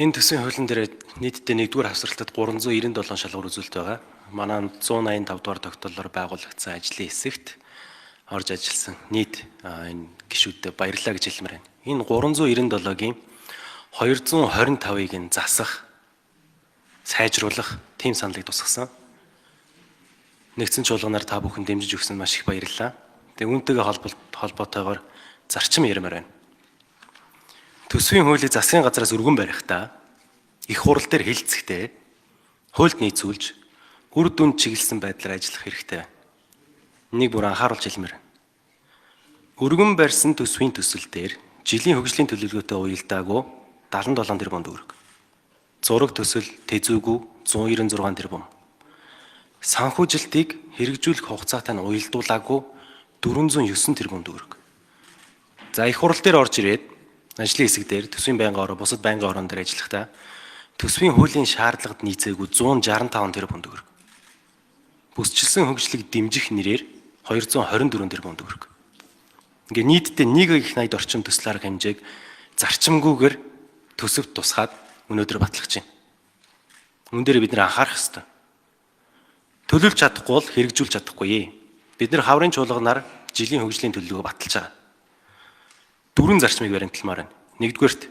Энэ төсвийн хуулийн дээр нийтдээ 1-р хавсралтад 397 шалгуур үзүүлэлт байгаа. Манай 185 дугаар тогтоолоор байгуулагдсан ажлын хэсэгт орж ажилласан нийт энэ гишүүдэд баярлалаа гэж хэлмээр байна. Энэ 397-гийн 225-ыг нь засах, сайжруулах тийм саналыг тусгасан. Нэгдсэн чуулганаар та бүхэн дэмжиж өгсөн маш их баярлалаа. Тэгээ үүнтэйгээ холбоотойгоор зарчим ярмаар байна. Төсвийн хуулийг засгийн газраас өргөн барихдаа их хурал дээр хилцэхдээ хуульд нийцүүлж үр дүнд чиглэсэн байдлаар ажиллах хэрэгтэй. Нэг бүр анхааруулж хэлмээр. Өргөн барьсан төсвийн төсөл дээр жилийн хөгжлийн төлөвлөгөөтэй уялдаагүй 77 тэрбум төгрөг. Зураг төсөл тэзүүгүй 196 тэрбум. Санхүүжилтийг хэрэгжүүлэх хугацаатай нь уялдуулаагүй 409 тэрбум төгрөг. За их хурал дээр орж ирээд ажлын хэсэг дээр төсвийн байнгын ороо, бусад байнгын ороон дээр ажиллахдаа төсвийн хуулийн шаардлагад нийцээгүй 165 тэрбум төгрөг. Бүсчилсэн хөгжлийг дэмжих нэрээр 224 тэрбум төгрөг. Ингээ нийтдээ 1,80 орчим төсөл арга хэмжээг зарчимгүйгээр төсөвт тусгаад өнөөдөр батлагдаж байна. Үүн дээр бид нэр анхаарах хэрэгтэй. Төлөвлөж чадахгүй бол хэрэгжүүлж чадахгүй. Бид нэр хаврын чуулганаар жилийн хөгжлийн төлөвлөгөө баталж байгаа. Дөрвөн зарчмыг баримталмаар байна. Нэгдүгээрт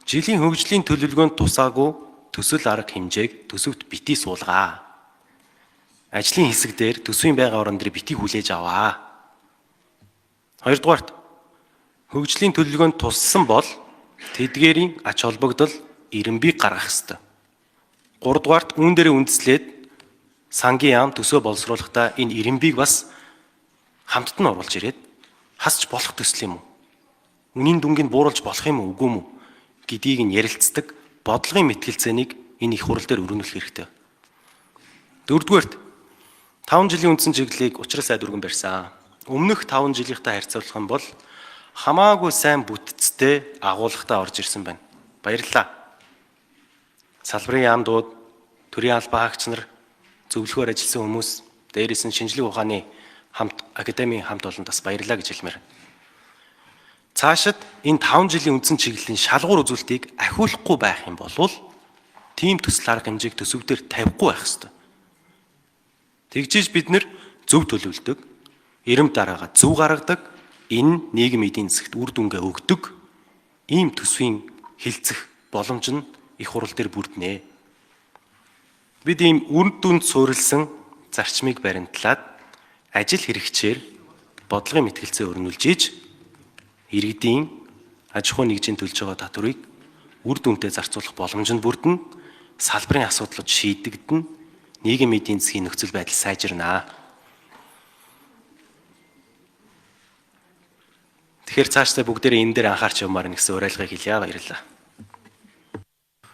жилийн хөгжлийн төлөвлөгөөнд тусаагүй төсөл арга хэмжээг төсөвт битгий суулгаа. Ажлын хэсэг дээр төсвийн байнгын орон дээр битгий хүлээж аваа. Хоёрдугаарт хөгжлийн төлөвлөгөөнд туссан бол тэдгээрийн ач холбогдол ирэмбийг гаргах ёстой. Гуравдугаарт үүн дээрээ үндэслээд сангийн яам төсөө боловсруулахдаа энэ ирэмбийг бас хамтд нь оруулж ирээд хасч болох төсөл юм уу? Үнийн дүнгийг бууруулж болох юм уу, үгүй юм уу гэдгийг нь ярилцдаг бодлогын мэтгэлцээнийг энэ их хурал дээр өргөнүүлэх хэрэгтэй. Дөрөвдүгээрт 5 жилийн үндсэн чиглэлийг учрал сайд өргөн барьсан. Өмнөх 5 жилийнхтай харьцуулах юм бол хамаагүй сайн бүтцтэй агуулгатай орж ирсэн байна. Баярлалаа. Салбарын яамдууд, төрийн албан хаагч нар, зөвлөхөөр ажилласан хүмүүс, дээрээс нь шинжлэх ухааны академийн хамт олонд бас баярлалаа гэж хэлмээр. Цаашид энэ 5 жилийн үндсэн чиглэлийн шалгуур үзүүлэлтийг ахиулахгүй байх юм бол тийм төсөл арга хэмжээг төсөв дээр тавихгүй байх ёстой. Тэгжиж бид нэр зөв төлөвлөдөг, эрэм дараагаа зөв гаргадаг, энэ нийгэм эдийн засагт үр дүнгээ өгдөг ийм төсвийн хилцэх боломж нь их хурал дээр бүрднэ. Бид ийм үр дүнд суурилсан зарчмыг баримтлаад ажил хэрэгчээр бодлогын мэтгэлцээ өрнүүлж ийж иргэдийн аж ахуй нэгжийн төлж байгаа татварыг үр дүнтэй зарцуулах боломж нь бүрдэнэ, салбарын асуудлууд шийдэгдэнэ, нийгэм эдийн засгийн нөхцөл байдал сайжирнаа. Тэгэхээр цаашдаа бүгдээрээ энэ дээр анхаарч явмаар гэсэн уриалгыг хэлье. Баярлалаа.